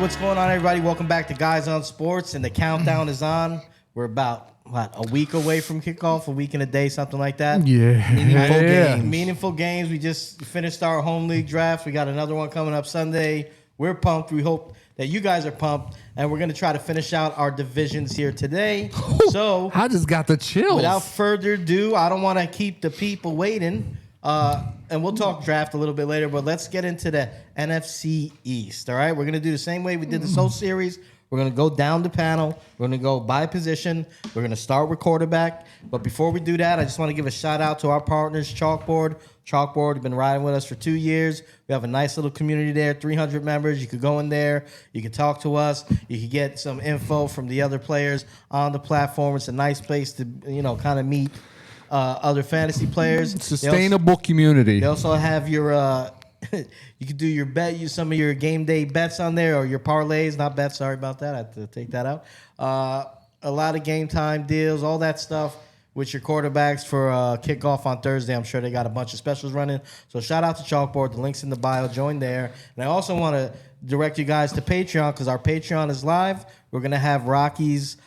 what's going on, everybody? Welcome back to Guys on Sports, and the countdown is on. We're about, a week away from kickoff, a week and a day, something like that. Yeah. Meaningful games. We just finished our home league draft. We got another one coming up Sunday. We're pumped. We hope that you guys are pumped, and we're going to try to finish out our divisions here today. So I just got the chills. Without further ado, I don't want to keep the people waiting. And we'll talk draft a little bit later, but let's get into the NFC East, all right? We're going to do the same way we did this whole series. We're going to go down the panel. We're going to go by position. We're going to start with quarterback. But before we do that, I just want to give a shout-out to our partners, CHALKBOARD. CHALKBOARD has been riding with us for 2 years. We have a nice little community there, 300 members. You could go in there. You could talk to us. You could get some info from the other players on the platform. It's a nice place to, kind of meet other fantasy players. Sustainable community. They also have your, you can do your bet, some of your game day bets on there, or your parlays, not bets, sorry about that, I have to take that out. A lot of game time deals, all that stuff with your quarterbacks for kickoff on Thursday. I'm sure they got a bunch of specials running. So shout out to CHALKBOARD, the link's in the bio, join there. And I also want to direct you guys to Patreon, because our Patreon is live. We're going to have Rocky's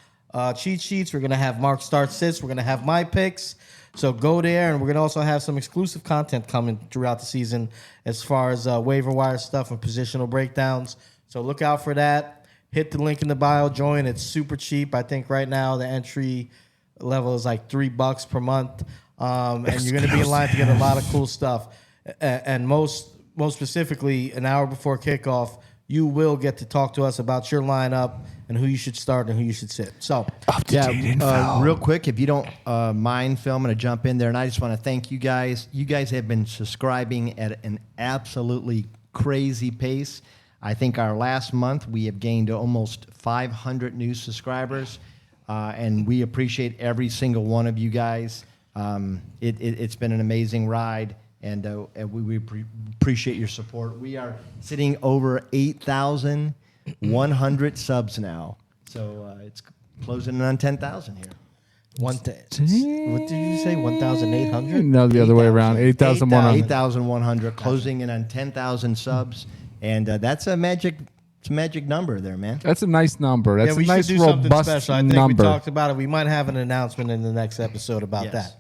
cheat sheets. We're going to have Mark Start Sits. We're going to have my picks. So go there, and we're going to also have some exclusive content coming throughout the season as far as waiver wire stuff and positional breakdowns. So look out for that. Hit the link in the bio. Join. It's super cheap. I think right now the entry level is like $3 per month. And you're going to be in line to get a lot of cool stuff. And most specifically, an hour before kickoff, you will get to talk to us about your lineup and who you should start and who you should sit. So, real quick, if you don't mind, Phil, I'm going to jump in there, and I just want to thank you guys. You guys have been subscribing at an absolutely crazy pace. I think our last month we have gained almost 500 new subscribers, and we appreciate every single one of you guys. It's been an amazing ride. And we appreciate your support. We are sitting over 8,100 subs now. So it's closing in on 10,000 here. What did you say, 1,800? No, the other way around, 8,100. 8,100, closing in on 10,000 subs. And that's a magic number there, man. That's a nice number. That's a nice, robust special. I think number. we talked about it. We might have an announcement in the next episode about that.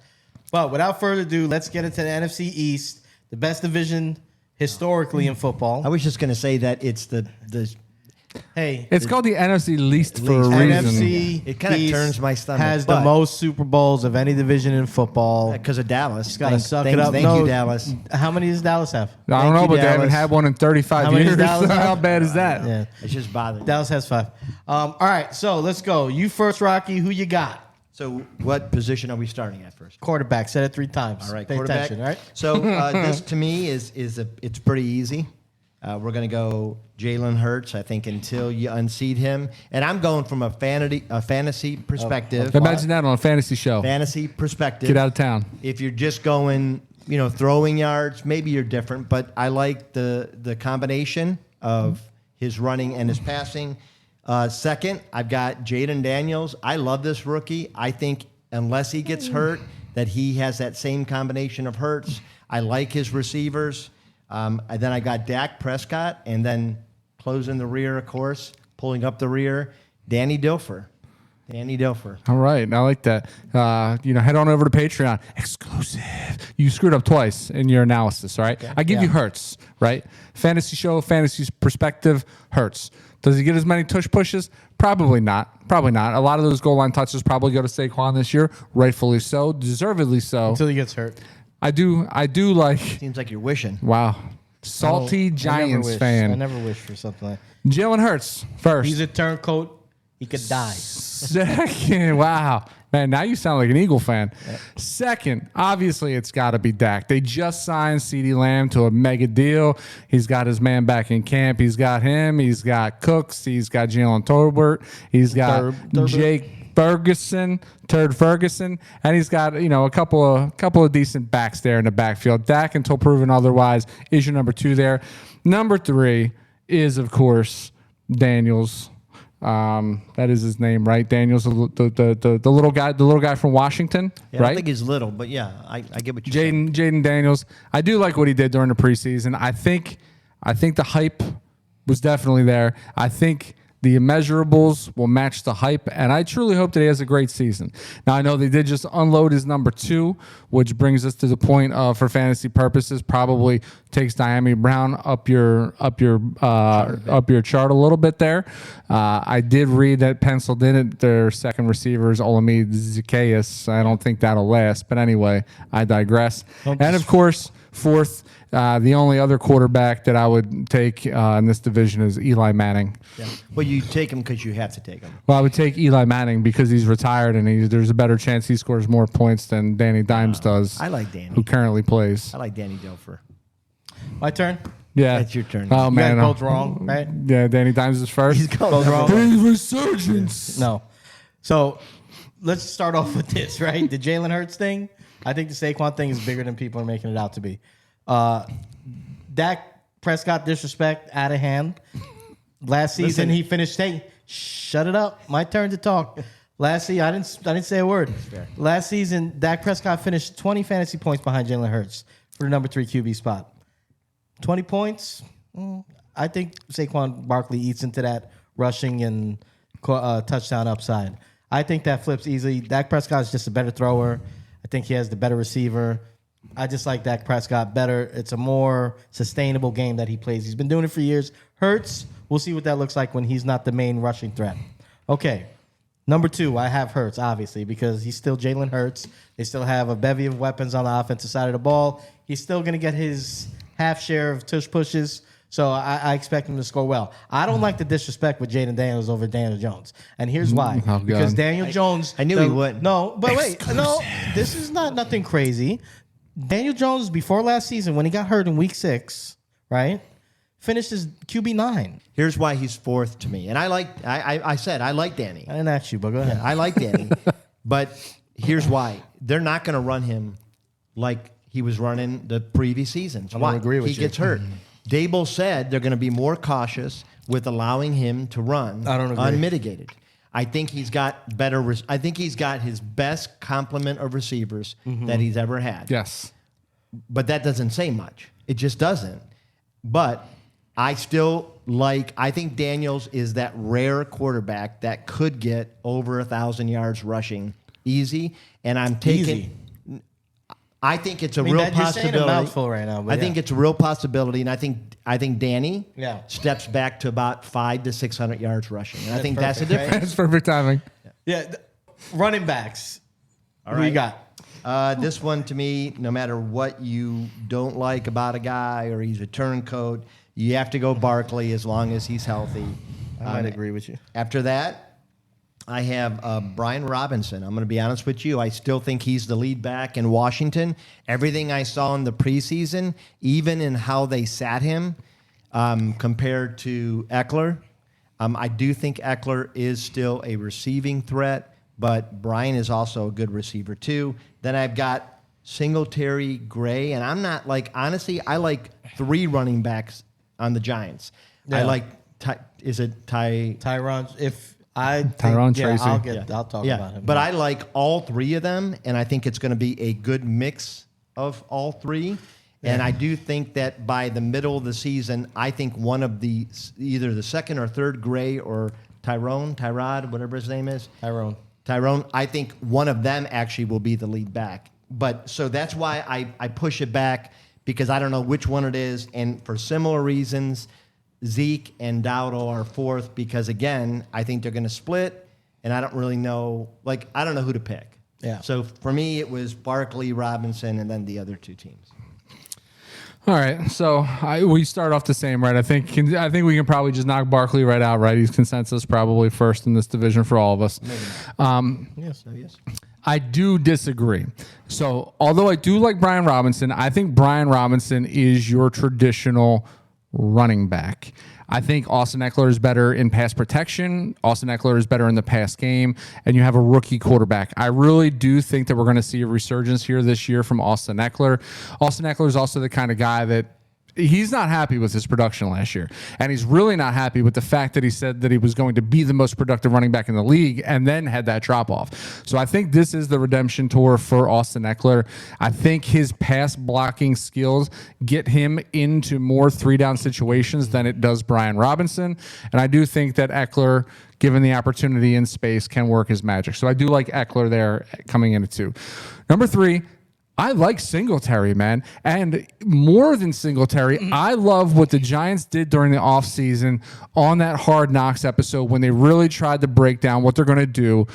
But without further ado, let's get into the NFC East, the best division historically in football. I was just going to say that it's it's called the NFC Least for a reason. NFC it kind of turns my stomach. Has the most Super Bowls of any division in football. Because of Dallas. Just got to suck it up. Thank you, Dallas. How many does Dallas have? I don't know, but they haven't had one in 35 years. How bad is that? Yeah. It's just bothering me. Dallas has 5. All right, so let's go. You first, Rocky. Who you got? So what position are we starting at first? Quarterback. Said it 3 times. All right, Pay quarterback. attention, all right? So this to me it's pretty easy. We're going to go Jalen Hurts, I think, until you unseat him. And I'm going from a fantasy perspective. Imagine that on a fantasy show. Fantasy perspective. Get out of town. If you're just going, throwing yards, maybe you're different. But I like the combination of his running and his passing. Second, I've got Jaden Daniels. I love this rookie. I think unless he gets hurt, that he has that same combination of Hurts. I like his receivers. And then I got Dak Prescott, and then closing the rear, of course, pulling up the rear, Danny Dilfer. All right, I like that. Head on over to Patreon. Exclusive. You screwed up twice in your analysis, all right? Okay. I give you Hurts, right? Fantasy show, fantasy perspective, Hurts. Does he get as many tush pushes? Probably not. A lot of those goal line touches probably go to Saquon this year, rightfully so, deservedly so. Until he gets hurt. I do like. Seems like you're wishing. Wow. Salty Giants fan. I never wish for something like that. Jalen Hurts, first. He's a turncoat. He could die. Second, wow. Man, now you sound like an Eagle fan. Yep. Second, obviously it's got to be Dak. They just signed CeeDee Lamb to a mega deal. He's got his man back in camp. He's got him. He's got Cooks. He's got Jalen Tolbert. He's got Jake Ferguson, and he's got a couple of decent backs there in the backfield. Dak, until proven otherwise, is your number 2 there. Number 3 is, of course, Daniels. That is his name, right? Daniels, the little guy from Washington, right? I don't think he's little, but yeah, I get what you're saying. Jaden Daniels. I do like what he did during the preseason. I think the hype was definitely there. I think the immeasurables will match the hype, and I truly hope that he has a great season. Now, I know they did just unload his number 2, which brings us to the point of, for fantasy purposes, probably takes Diami Brown up your chart a little bit there. I did read that penciled in it. Their second receiver is MzQw. I don't think that'll last, but anyway, I digress. And of course, fourth, the only other quarterback that I would take in this division is Eli Manning. Yeah. Well, you take him because you have to take him. Well, I would take Eli Manning because he's retired and there's a better chance he scores more points than Danny Dimes does. I like Danny. Who currently plays. I like Danny Dilfer. My turn. Yeah. That's your turn. Oh, You man. guys both wrong, right? Yeah, Danny Dimes is first. He's going Both wrong. Hey, resurgence. No. So let's start off with this, right? The Jalen Hurts thing. I think the Saquon thing is bigger than people are making it out to be. Dak Prescott disrespect out of hand. Last season he finished. Hey, shut it up. My turn to talk. Last season I didn't say a word. Last season Dak Prescott finished 20 fantasy points behind Jalen Hurts for the number 3 QB spot. 20 points. I think Saquon Barkley eats into that rushing and touchdown upside. I think that flips easily. Dak Prescott is just a better thrower. I think he has the better receiver. I just like Dak Prescott better. It's a more sustainable game that he plays. He's been doing it for years. Hurts, we'll see what that looks like when he's not the main rushing threat. Okay, number 2, I have Hurts, obviously, because he's still Jalen Hurts. They still have a bevy of weapons on the offensive side of the ball. He's still going to get his half share of tush pushes, so I expect him to score well. I don't like the disrespect with Jaden Daniels over Daniel Jones, and here's why. Oh, because God. Daniel Jones... I knew he would. No, but wait. No, this is not nothing crazy. Daniel Jones, before last season, when he got hurt in week 6, right, finished as QB9. Here's why he's fourth to me. And I said I like Danny. I didn't ask you, but go ahead. I like Danny. But here's why. They're not going to run him like he was running the previous seasons. I'm Why? gonna agree with he you. gets hurt. Dable said they're going to be more cautious with allowing him to run I don't agree. unmitigated. I think he's got better. I think he's got his best complement of receivers that he's ever had. Yes. But that doesn't say much. It just doesn't. But I still like. I think Daniels is that rare quarterback that could get over 1,000 yards rushing easy. And I'm taking. Easy. I think it's a mean, real that you're saying a possibility. mouthful right now, but I think yeah. it's a real possibility, and I think Danny Yeah. steps back to about 500 to 600 yards rushing, and I think that's the perfect, right? difference. That's perfect timing. Yeah, running backs. Who you right. got? This one to me, no matter what you don't like about a guy or he's a turncoat, you have to go Barkley as long as he's healthy. I might agree with you. After that, I have Brian Robinson. I'm going to be honest with you. I still think he's the lead back in Washington. Everything I saw in the preseason, even in how they sat him compared to Eckler, I do think Eckler is still a receiving threat, but Brian is also a good receiver too. Then I've got Singletary, Gray, and I'm not like, honestly, I like 3 running backs on the Giants. Yeah. I like, is it Ty? Tyron, if I think, Tyron Tracy. I'll talk about him. But I like all 3 of them, and I think it's going to be a good mix of all 3. And I do think that by the middle of the season, I think one of the either the second or third Gray or Tyrod, whatever his name is, Tyrone, I think one of them actually will be the lead back. But so that's why I push it back, because I don't know which one it is, and for similar reasons. Zeke and Dowdle are fourth because, again, I think they're going to split, and I don't really know. Like, I don't know who to pick. Yeah. So for me, it was Barkley, Robinson, and then the other 2 teams. All right, so we start off the same, right? I think we can probably just knock Barkley right out, right? He's consensus probably first in this division for all of us. Yes. I do disagree. So although I do like Brian Robinson, I think Brian Robinson is your traditional running back. I think Austin Eckler is better in pass protection. Austin Eckler is better in the pass game, and you have a rookie quarterback. I really do think that we're going to see a resurgence here this year from Austin Eckler. Austin Eckler is also the kind of guy that he's not happy with his production last year. And he's really not happy with the fact that he said that he was going to be the most productive running back in the league and then had that drop off. So I think this is the redemption tour for Austin Eckler. I think his pass blocking skills get him into more 3-down situations than it does Brian Robinson. And I do think that Eckler, given the opportunity in space, can work his magic. So I do like Eckler there coming in at 2. Number 3, I like Singletary, man. And more than Singletary, I love what the Giants did during the offseason on that Hard Knocks episode when they really tried to break down what they're going to do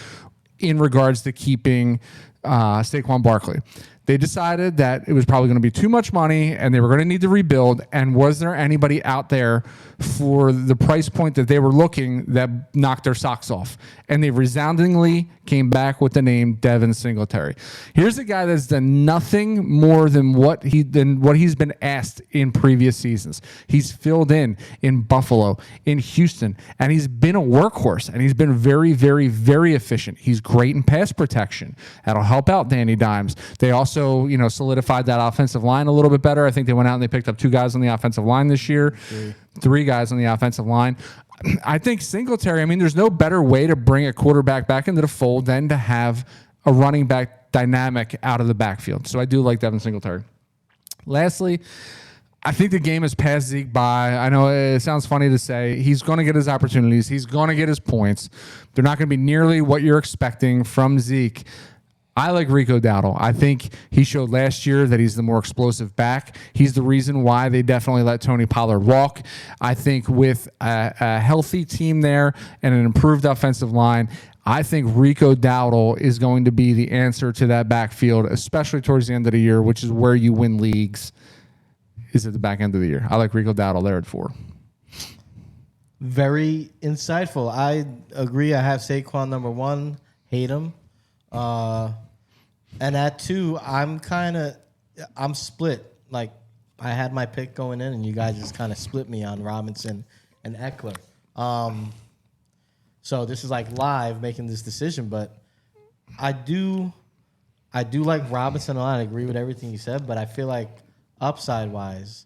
in regards to keeping Saquon Barkley. They decided that it was probably going to be too much money and they were going to need to rebuild. And was there anybody out there for the price point that they were looking that knocked their socks off? And they resoundingly came back with the name Devin Singletary. Here's a guy that's done nothing more than what he's been asked in previous seasons. He's filled in Buffalo, in Houston, and he's been a workhorse, and he's been very, very, very efficient. He's great in pass protection. That'll help out Danny Dimes. They also, solidified that offensive line a little bit better. I think they went out and they picked up 2 guys on the offensive line this year, 3 guys on the offensive line. I think Singletary, there's no better way to bring a quarterback back into the fold than to have a running back dynamic out of the backfield. So I do like Devin Singletary. Lastly, I think the game has passed Zeke by. I know it sounds funny to say. He's going to get his opportunities. He's going to get his points. They're not going to be nearly what you're expecting from Zeke. I like Rico Dowdle. I think he showed last year that he's the more explosive back. He's the reason why they definitely let Tony Pollard walk. I think with a healthy team there and an improved offensive line, I think Rico Dowdle is going to be the answer to that backfield, especially towards the end of the year, which is where you win leagues, is at the back end of the year. I like Rico Dowdle there at 4. Very insightful. I agree. I have Saquon number 1. Hate him. And at 2, I'm split. Like, I had my pick going in, and you guys just kind of split me on Robinson and Eckler. So this is like live making this decision, but I do like Robinson a lot. I agree with everything you said, but I feel like upside wise,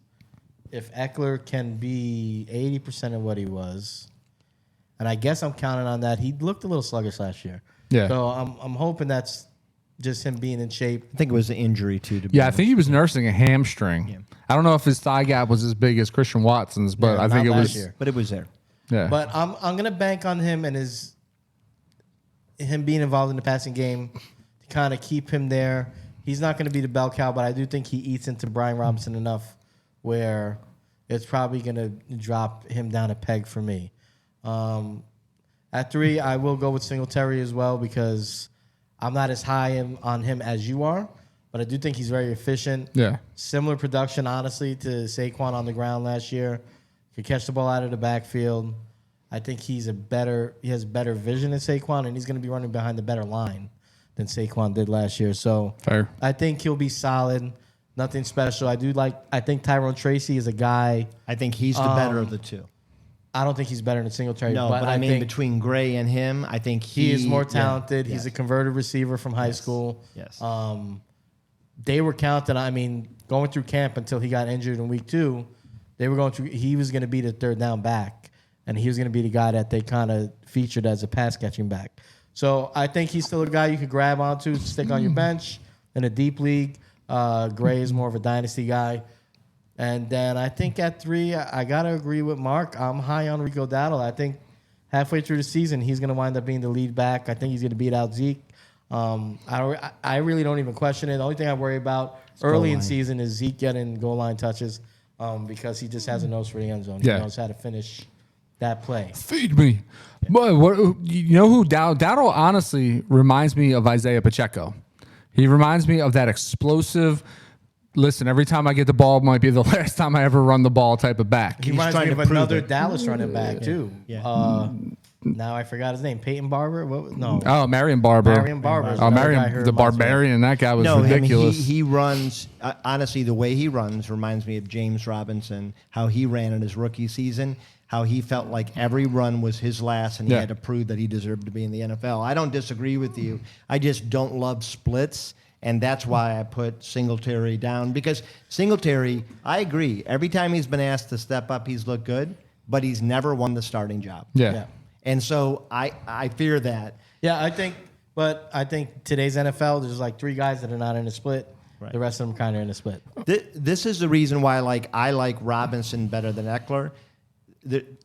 if Eckler can be 80% of what he was, and I guess I'm counting on that. He looked a little sluggish last year. Yeah. So I'm hoping that's just him being in shape. I think it was the injury too. I think he was nursing a hamstring. Yeah. I don't know if his thigh gap was as big as Christian Watson's, but I think it was. Year. But it was there. Yeah. But I'm gonna bank on him and him being involved in the passing game to kind of keep him there. He's not going to be the bell cow, but I do think he eats into Brian Robinson enough where it's probably going to drop him down a peg for me. At 3, I will go with Singletary as well because I'm not as high on him as you are, but I do think he's very efficient. Yeah. Similar production, honestly, to Saquon on the ground last year. Could catch the ball out of the backfield. I think he has better vision than Saquon, and he's going to be running behind the better line than Saquon did last year. So fair. I think he'll be solid. Nothing special. I think Tyrone Tracy is a guy. I think he's the better of the 2. I don't think he's better than Singletary. No, but I mean between Gray and him, I think he is more talented. Yeah, he's a converted receiver from high school. Yes. They were counting. Going through camp until he got injured in week 2, they were going through. He was going to be the 3rd down back, and he was going to be the guy that they kind of featured as a pass catching back. So I think he's still a guy you could grab onto, stick on your bench in a deep league. Gray is more of a dynasty guy. And then I think at 3, I got to agree with Mark. I'm high on Rico Dowdle. I think halfway through the season, he's going to wind up being the lead back. I think he's going to beat out Zeke. I really don't even question it. The only thing I worry about early in season is Zeke getting goal line touches because he just has a nose for the end zone. He knows how to finish that play. Feed me. But you know who Dowdle honestly reminds me of Isaiah Pacheco. He reminds me of that explosive, listen, every time I get the ball might be the last time I ever run the ball type of back. He reminds me of another Dallas running back, too. Yeah. Now I forgot his name. Peyton Barber? No. Oh, Marion Barber. Marion Barber. Oh, Marion, the Barbarian. That guy was ridiculous. He runs, honestly, the way he runs reminds me of James Robinson, how he ran in his rookie season, how he felt like every run was his last and he had to prove that he deserved to be in the NFL. I don't disagree with you. I just don't love splits. And that's why I put Singletary down, because Singletary, I agree. Every time he's been asked to step up, he's looked good, but he's never won the starting job. Yeah. And so I fear that. Yeah, I think today's NFL, there's like 3 guys that are not in a split. Right. The rest of them kind of in a split. This is the reason why I like Robinson better than Eckler.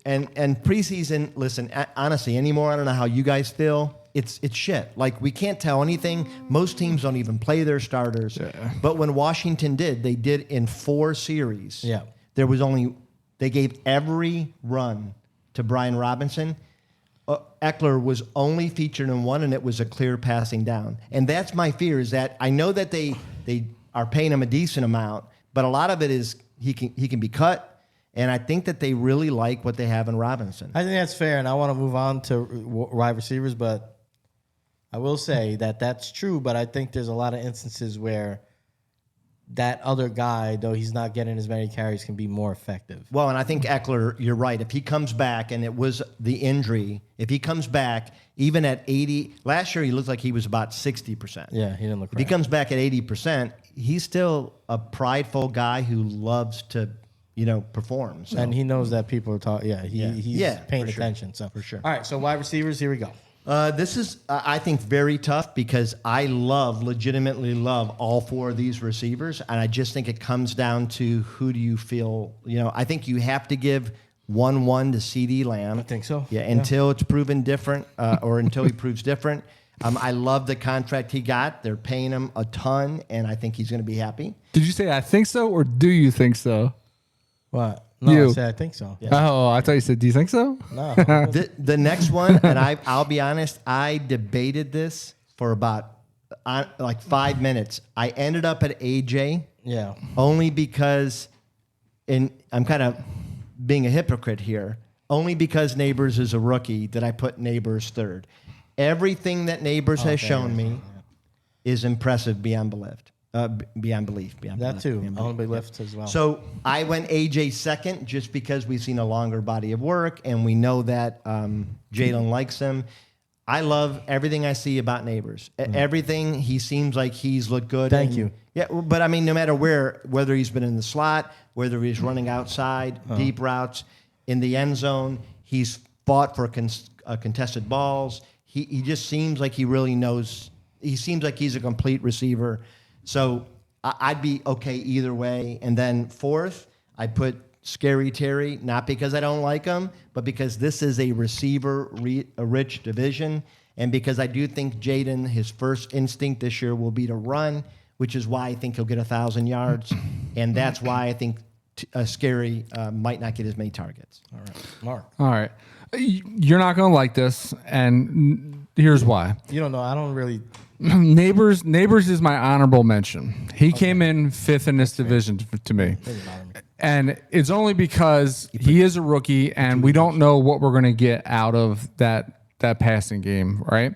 And preseason, listen, honestly, anymore, I don't know how you guys feel. It's shit. Like, we can't tell anything. Most teams don't even play their starters. Yeah. But when Washington did, they did in 4 series. Yeah. They gave every run to Brian Robinson. Eckler was only featured in 1, and it was a clear passing down. And that's my fear, is that I know that they are paying him a decent amount, but a lot of it is he can be cut. And I think that they really like what they have in Robinson. I think that's fair, and I want to move on to wide receivers, but I will say that that's true, but I think there's a lot of instances where that other guy, though he's not getting as many carries, can be more effective. Well, and I think Eckler, you're right. If he comes back, and it was the injury, if he comes back, even at 80, last year he looked like he was about 60%. Yeah, he didn't look If he comes back at 80%, he's still a prideful guy who loves to, perform. So. And he knows that people are talking. Yeah, he's paying attention. So for sure. All right, so wide receivers, here we go. This is, I think, very tough, because I legitimately love all 4 of these receivers, and I just think it comes down to who do you feel. I think you have to give 1-1 to CeeDee Lamb. I think so. Yeah, until it's proven different, or until he proves different. I love the contract he got. They're paying him a ton, and I think he's going to be happy. Did you say I think so, or do you think so? What? No, I said I think so. Yeah. Oh, I thought you said, do you think so? No. The next one, and I'll be honest, I debated this for about 5 minutes. I ended up at AJ. Yeah. Only because, and I'm kind of being a hypocrite here, only because Neighbors is a rookie did I put Neighbors third. Everything that Neighbors has shown me is impressive beyond belief. Beyond belief. That too. Only lifts as well. So I went AJ second, just because we've seen a longer body of work, and we know that Jalen likes him. I love everything I see about Neighbors. Everything, he seems like he's looked good. Thank you. Yeah, but I mean, no matter whether he's been in the slot, whether he's running outside, deep routes, in the end zone, he's fought for contested balls. He just seems like he really knows. He seems like he's a complete receiver. So I'd be okay either way. And then 4th, I put Scary Terry, not because I don't like him, but because this is a receiver-rich division, and because I do think Jaden, his first instinct this year will be to run, which is why I think he'll get 1,000 yards, and that's why I think Scary might not get as many targets. All right, Mark. All right. You're not going to like this, and here's why. You don't know. I don't really... Neighbors is my honorable mention. He came in 5th in this division to me. And it's only because he is a rookie, and we don't know what we're going to get out of that passing game, right?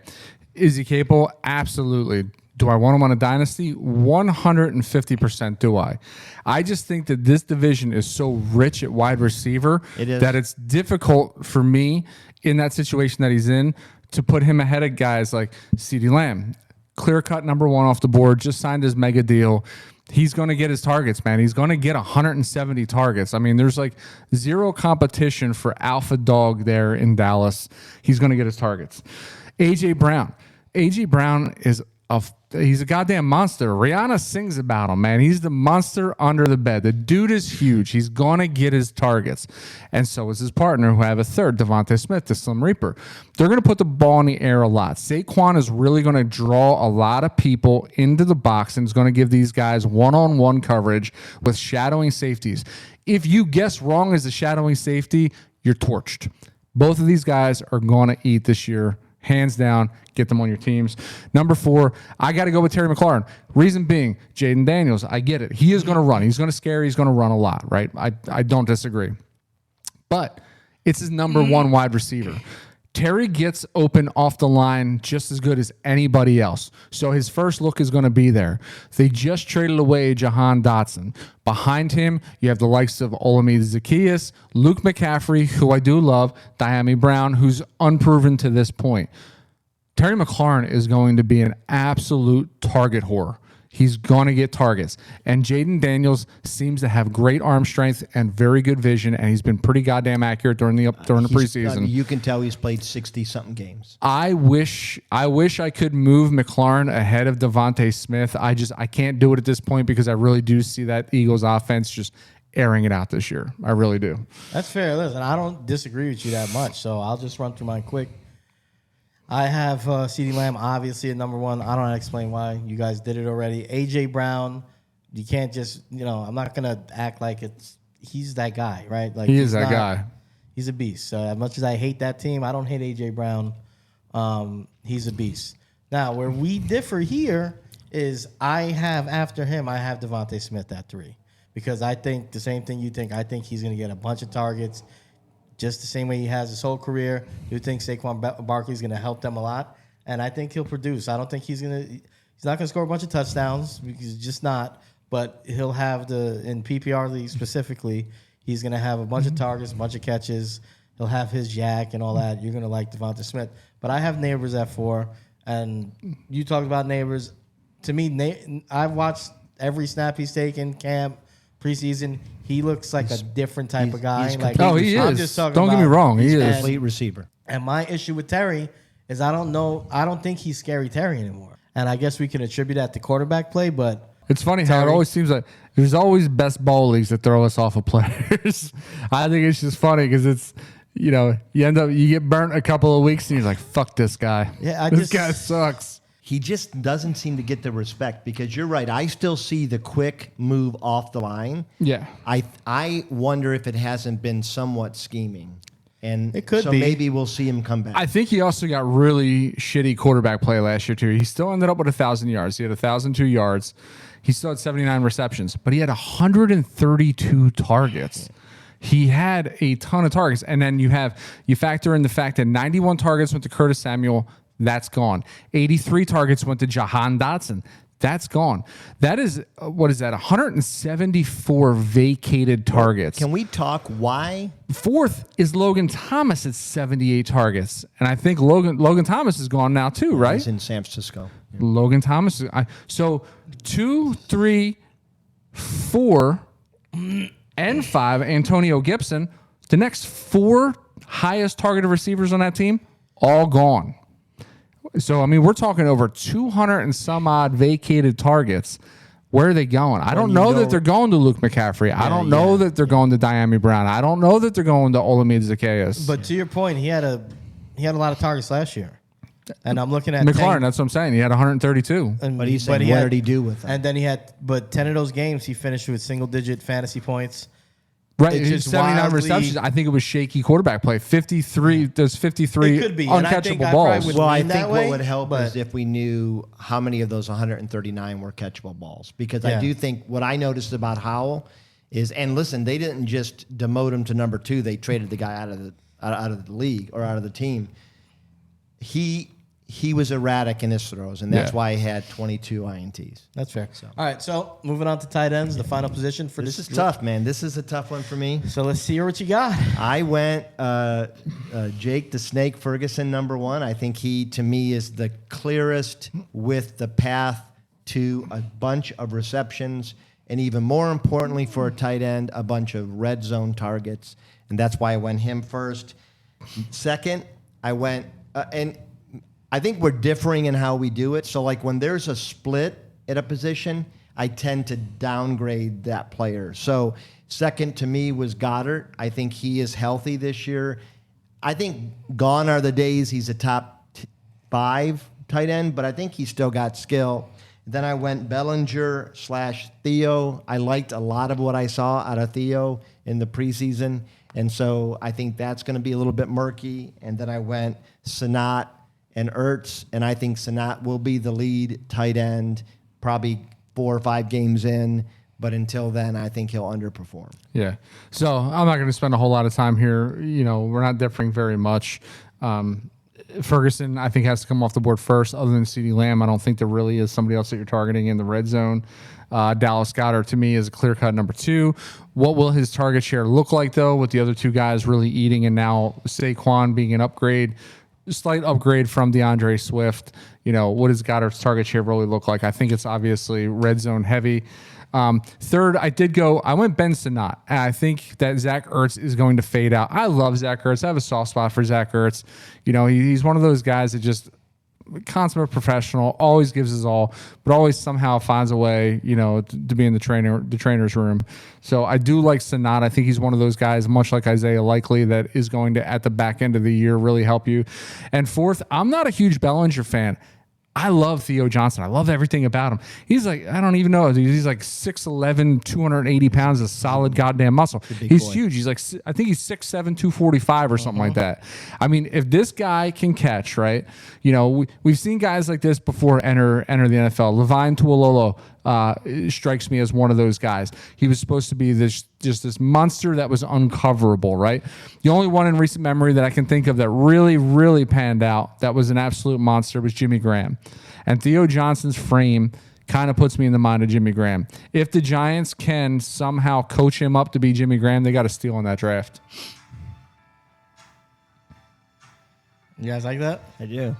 Is he capable? Absolutely. Do I want him on a dynasty? 150% do I. I just think that this division is so rich at wide receiver that it's difficult for me in that situation that he's in to put him ahead of guys like CeeDee Lamb. Clear-cut number 1 off the board, just signed his mega deal. He's going to get his targets, man. He's going to get 170 targets. I mean, there's like zero competition for alpha dog there in Dallas. He's going to get his targets. A.J. Brown. A.J. Brown is he's a goddamn monster. Rihanna sings about him, man. He's the monster under the bed. The dude is huge. He's going to get his targets. And so is his partner, who have a third, Devontae Smith, the Slim Reaper. They're going to put the ball in the air a lot. Saquon is really going to draw a lot of people into the box and is going to give these guys one-on-one coverage with shadowing safeties. If you guess wrong as a shadowing safety, you're torched. Both of these guys are going to eat this year. Hands down, get them on your teams. Number 4, I got to go with Terry McLaurin. Reason being, Jaden Daniels, I get it. He is going to run. He's going to scare. He's going to run a lot, right? I don't disagree. But it's his number 1 wide receiver. Terry gets open off the line just as good as anybody else. So his first look is going to be there. They just traded away Jahan Dotson. Behind him, you have the likes of Olamide Zaccheaus, Luke McCaffrey, who I do love, Diami Brown, who's unproven to this point. Terry McLaurin is going to be an absolute target whore. he's going to get targets. And Jaden Daniels seems to have great arm strength and very good vision, and he's been pretty goddamn accurate during the preseason. You can tell he's played 60-something games. I wish I could move McLaurin ahead of Devontae Smith. I can't do it at this point because I really do see that Eagles offense just airing it out this year. I really do. That's fair. Listen, I don't disagree with you that much, so I'll just run through mine quick. I have CeeDee Lamb obviously at number one. I don't have to explain why. You guys did it already. A.J. Brown, you can't just, I'm not going to act like he's that guy, right? Like he is that guy. He's a beast. So as much as I hate that team, I don't hate A.J. Brown. He's a beast. Now, where we differ here is after him, I have Devontae Smith at 3. Because I think the same thing you think. I think he's going to get a bunch of targets just the same way he has his whole career. You think Saquon Barkley's going to help them a lot, and I think he'll produce. I don't think he's not going to score a bunch of touchdowns because he's just not, but he'll have in PPR league specifically, he's going to have a bunch of targets, a bunch of catches. He'll have his yak and all that. You're going to like Devonta Smith. But I have Neighbors at 4, and you talked about Neighbors. To me, I've watched every snap he's taken, camp, preseason. He looks like a different type of guy. He I'm is. just talking Don't get me wrong. He is a complete receiver. And my issue with Terry is I don't think he's Scary Terry anymore. And I guess we can attribute that to quarterback play, but it's funny how it always seems like there's always best ball leagues that throw us off of players. I think it's just funny because it's, you get burnt a couple of weeks and you're like, fuck this guy. Yeah, this guy sucks. He just doesn't seem to get the respect because you're right. I still see the quick move off the line. Yeah. I wonder if it hasn't been somewhat scheming. And it could be. Maybe we'll see him come back. I think he also got really shitty quarterback play last year, too. He still ended up with 1,000 yards. He had 1,002 yards. He still had 79 receptions, but he had 132 targets. He had a ton of targets. And then you factor in the fact that 91 targets went to Curtis Samuel. That's gone. 83 targets went to Jahan Dotson. That's gone. That is, what is that? 174 vacated targets. Can we talk why? 4th is Logan Thomas at 78 targets. And I think Logan Thomas is gone now too, right? He's in San Francisco. Yeah. Logan Thomas. So 2, 3, 4, and 5, Antonio Gibson. The next 4 highest targeted receivers on that team, all gone. So, I mean, we're talking over 200 and some odd vacated targets. Where are they going? I don't know that they're going to Luke McCaffrey. I don't know that they're going to Diami Brown. I don't know that they're going to Olamide Zaccheaus. But to your point, he had a lot of targets last year. And I'm looking at McLaurin, that's what I'm saying. He had 132. But he's saying, what did he do with them? And then 10 of those games, he finished with single-digit fantasy points. Right, it's 79 receptions. I think it was shaky quarterback play. 53, there's 53 uncatchable balls. Well, I think what would help is if we knew how many of those 139 were catchable balls. Because I do think what I noticed about Howell is, and listen, they didn't just demote him to number 2. They traded the guy out of the league or out of the team. He was erratic in his throws, and that's why he had 22 INTs. That's fair. All right, so moving on to tight ends, the final position for this. This is tough, man. This is a tough one for me. So let's see what you got. I went Jake the Snake Ferguson, number 1. I think he, to me, is the clearest with the path to a bunch of receptions, and even more importantly for a tight end, a bunch of red zone targets. And that's why I went him first. Second, I went and I think we're differing in how we do it. So, like, when there's a split at a position, I tend to downgrade that player. So, second to me was Goddard. I think he is healthy this year. I think gone are the days he's a top 5 tight end, but I think he's still got skill. Then I went Bellinger/Theo. I liked a lot of what I saw out of Theo in the preseason, and so I think that's going to be a little bit murky. And then I went Senat and Ertz, and I think Senat will be the lead tight end probably 4 or 5 games in, but until then, I think he'll underperform. Yeah. So I'm not going to spend a whole lot of time here. We're not differing very much. Ferguson, I think, has to come off the board first. Other than CeeDee Lamb, I don't think there really is somebody else that you're targeting in the red zone. Dallas Goedert, to me, is a clear-cut number 2. What will his target share look like, though, with the other 2 guys really eating and now Saquon being an upgrade? slight upgrade from DeAndre Swift. What does Goddard's target share really look like? I think it's obviously red zone heavy. Third, I went Ben Sinnott. And I think that Zach Ertz is going to fade out. I love Zach Ertz. I have a soft spot for Zach Ertz. He's one of those guys that just consummate professional, always gives his all, but always somehow finds a way, to be in the trainer's room. So I do like Sinnott. I think he's one of those guys, much like Isaiah Likely, that is going to, at the back end of the year, really help you. And fourth, I'm not a huge Bellinger fan. I love Theo Johnson. I love everything about him. He's like, I don't even know. He's like 6'11", 280 pounds of solid goddamn muscle. He's huge. He's like, I think he's 6'7", 245 or something like that. I mean, if this guy can catch, right? We've seen guys like this before enter the NFL. Levine Tuololo strikes me as one of those guys. He was supposed to be this monster that was uncoverable, right? The only one in recent memory that I can think of that really, really panned out, that was an absolute monster, was Jimmy Graham. And Theo Johnson's frame kind of puts me in the mind of Jimmy Graham. If the Giants can somehow coach him up to be Jimmy Graham, they got to steal in that draft. You guys like that? I do.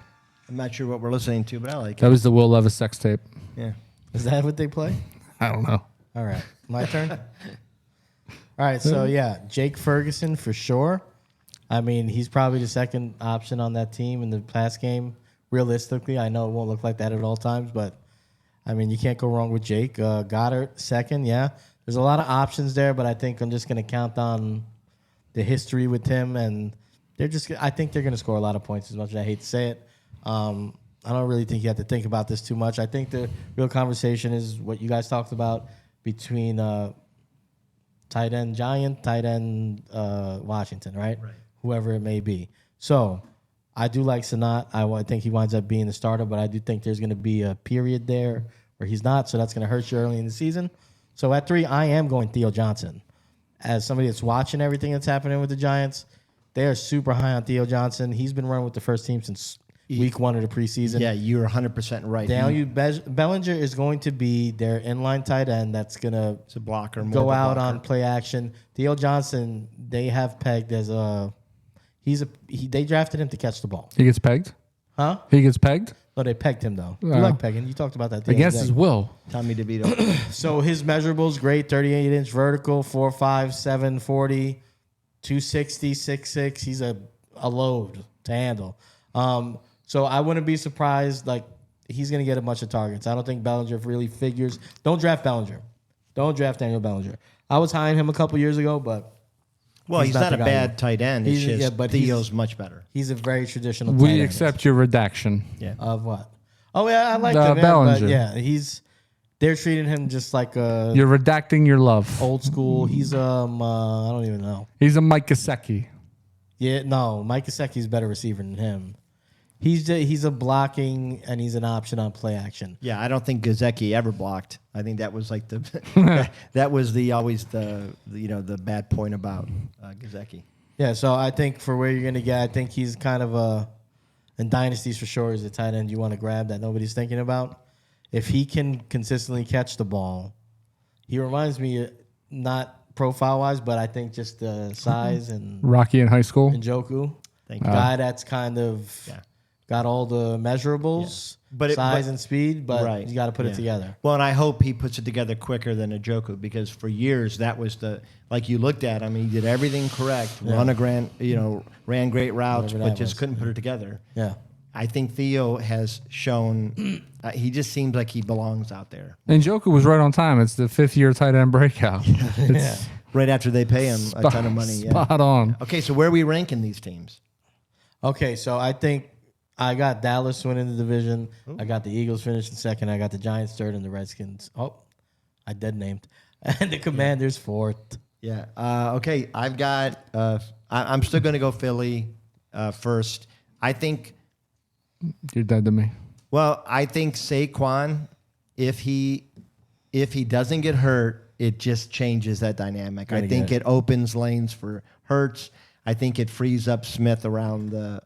I'm not sure what we're listening to, but I like it. That was the Will Levis sex tape. Yeah. Is that what they play? I don't know. All right. My turn? All right. So, yeah, Jake Ferguson for sure. I mean, he's probably the second option on that team in the pass game. Realistically, I know it won't look like that at all times, but, I mean, you can't go wrong with Jake. Goddard, second, yeah. There's a lot of options there, but I think I'm just going to count on the history with him, and I think they're going to score a lot of points, as much as I hate to say it. I don't really think you have to think about this too much. I think the real conversation is what you guys talked about between tight end Giant, tight end Washington, right? Whoever it may be. So I do like Sinnott. I think he winds up being the starter, but I do think there's going to be a period there where he's not, so that's going to hurt you early in the season. So at 3, I am going Theo Johnson. As somebody that's watching everything that's happening with the Giants, they are super high on Theo Johnson. He's been running with the first team since week 1 of the preseason. Yeah, you're 100% right. Bellinger is going to be their inline tight end that's going to go out on play action. Theo Johnson, they have pegged as they drafted him to catch the ball. He gets pegged? Huh? He gets pegged? No, they pegged him, though. You like pegging. You talked about that. Against his will. Tommy DeVito. So his measurables, great. 38-inch vertical, 4'5", 740, 260, 6'6". He's a load to handle. So I wouldn't be surprised. Like, he's going to get a bunch of targets. I don't think Bellinger really figures. Don't draft Bellinger. Don't draft Daniel Bellinger. I was high on him a couple years ago, but he's not a bad tight end. It's just but Theo's much better. He's a very traditional tight We end. accept your redaction. Yeah. Of what? Oh, yeah, I like him. Bellinger. But yeah, they're treating him just like a You're redacting your love. old school. He's I don't even know. He's a Mike Gesicki. Yeah, no, Mike Gesicki's a better receiver than him. He's a blocking, and he's an option on play action. Yeah, I don't think Gesicki ever blocked. I think that was like that was always the bad point about Gesicki. Yeah, so I think for where you're going to get, I think he's kind of in dynasties for sure, is a tight end you want to grab that nobody's thinking about. If he can consistently catch the ball, he reminds me, not profile-wise, but I think just the size and Rocky in high school. MzQw. Thank you. Guy that's kind of got all the measurables, size and speed, but you got to put it together. Well, and I hope he puts it together quicker than Njoku, because for years that was like you looked at him, he did everything correct, ran great routes, but just couldn't put it together. Yeah. I think Theo has shown he just seems like he belongs out there. And Njoku was right on time. It's the 5th-year tight end breakout. Right after they pay him a ton of money. Spot on. Okay, so where are we ranking these teams? Okay, so I think I got Dallas winning the division. Ooh. I got the Eagles finishing second. I got the Giants third and the Redskins. Oh, I dead named. And the Commanders fourth. Yeah. Okay, I've got I'm still going to go Philly first. I think you're dead to me. Well, I think Saquon, if he doesn't get hurt, it just changes that dynamic. I think it opens lanes for Hurts. I think it frees up Smith around the,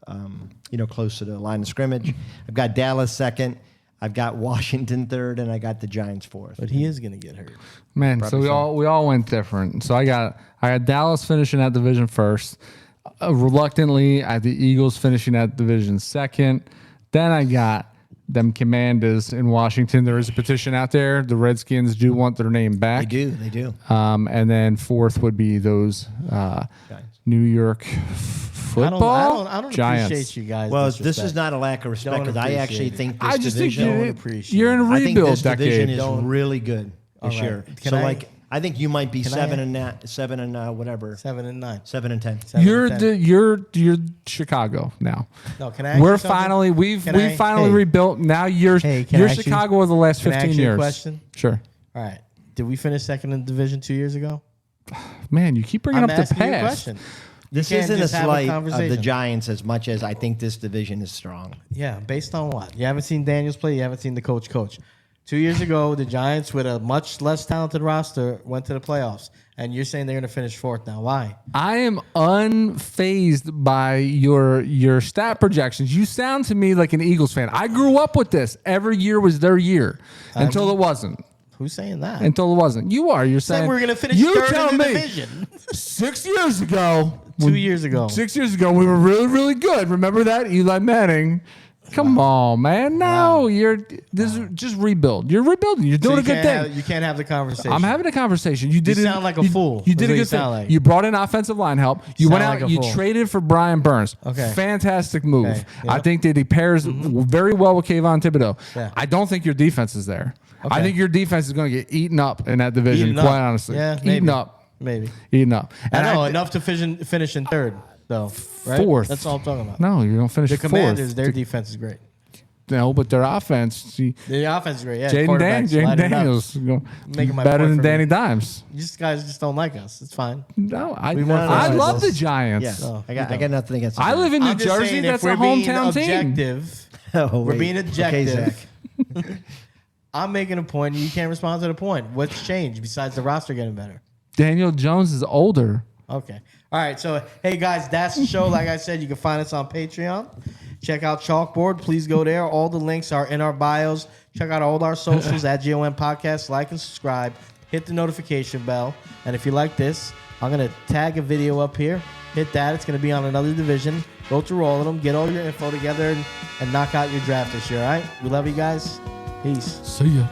close to the line of scrimmage. I've got Dallas second. I've got Washington third, and I got the Giants fourth. But he is going to get hurt. Man, probably so we all went different. So I got Dallas finishing that division first. Reluctantly, I had the Eagles finishing that division second. Then I got them Commanders in Washington. There is a petition out there. The Redskins do want their name back. They do. And then fourth would be those New York football I don't Giants. appreciate you guys. Well, this is not a lack of respect because I actually think this I just think division. you're in a I think rebuild this division decade. is really good this right. year. Can So I- like, I think you might be Can I- 7 and whatever, 7 and 9. 7 and 10. 7 You're and 10. you're Chicago now. No, can I ask We're you something? finally we've Can I- finally hey. rebuilt. Now you're Hey, can I ask you- Chicago of the last can I 15 ask you a years. question? Sure. All right. Did we finish second in the division 2 years ago? Man, you keep bringing I'm up the asking you a past. question. This can't isn't a just have a slight of the conversation. Giants as much as I think this division is strong. Yeah, based on what? You haven't seen Daniels play. You haven't seen the coach. 2 years ago, the Giants, with a much less talented roster, went to the playoffs. And you're saying they're going to finish fourth now. Why? I am unfazed by your stat projections. You sound to me like an Eagles fan. I grew up with this. Every year was their year until it wasn't. Who's saying that? Until it wasn't. You are. You're saying Said we're going to finish you third tell in the me. division. 6 years ago. 2 years ago. 6 years ago, we were really, really good. Remember that? Eli Manning. Come on, man. No, this is just rebuild. You're rebuilding. You're doing a good thing. You can't have the conversation. I'm having a conversation. You did You it. sound like a fool. You did That's a what you good thing. sound like. You brought in offensive line help. You went Sound out. like a You fool. traded for Brian Burns. Okay. Fantastic move. Okay. I Yep. think that he pairs very well with Kayvon Thibodeau. Yeah. I don't think your defense is there. I Okay. think your defense is going to get eaten up in that division. Eaten Quite up. honestly, Yeah, eaten maybe. up. Maybe. Eaten up. I know, I- enough to finish in third, though. Right? Fourth. That's all I'm talking about. No, you don't finish The fourth. Commanders, their defense is great. No, but their offense. See, The offense is great. Yeah, Jaden quarterbacks light it up. Daniels Making my better point than for Danny me. Dimes. These guys just don't like us. It's fine. No, I We won I for love us. the Giants. Yeah, Oh, I got nothing against the I live in New I'm just Jersey. saying, That's if a we're being hometown team. objective, Oh, we're wait. being Okay, objective. Zach. I'm making a point, and you can't respond to the point. What's changed besides the roster getting better? Daniel Jones is older. Okay. All right. So, hey, guys, that's the show. Like I said, you can find us on Patreon. Check out Chalkboard. Please go there. All the links are in our bios. Check out all our socials at GOM Podcast. Like and subscribe. Hit the notification bell. And if you like this, I'm going to tag a video up here. Hit that. It's going to be on another division. Go through all of them. Get all your info together and knock out your draft this year. All right? We love you guys. Peace. See ya.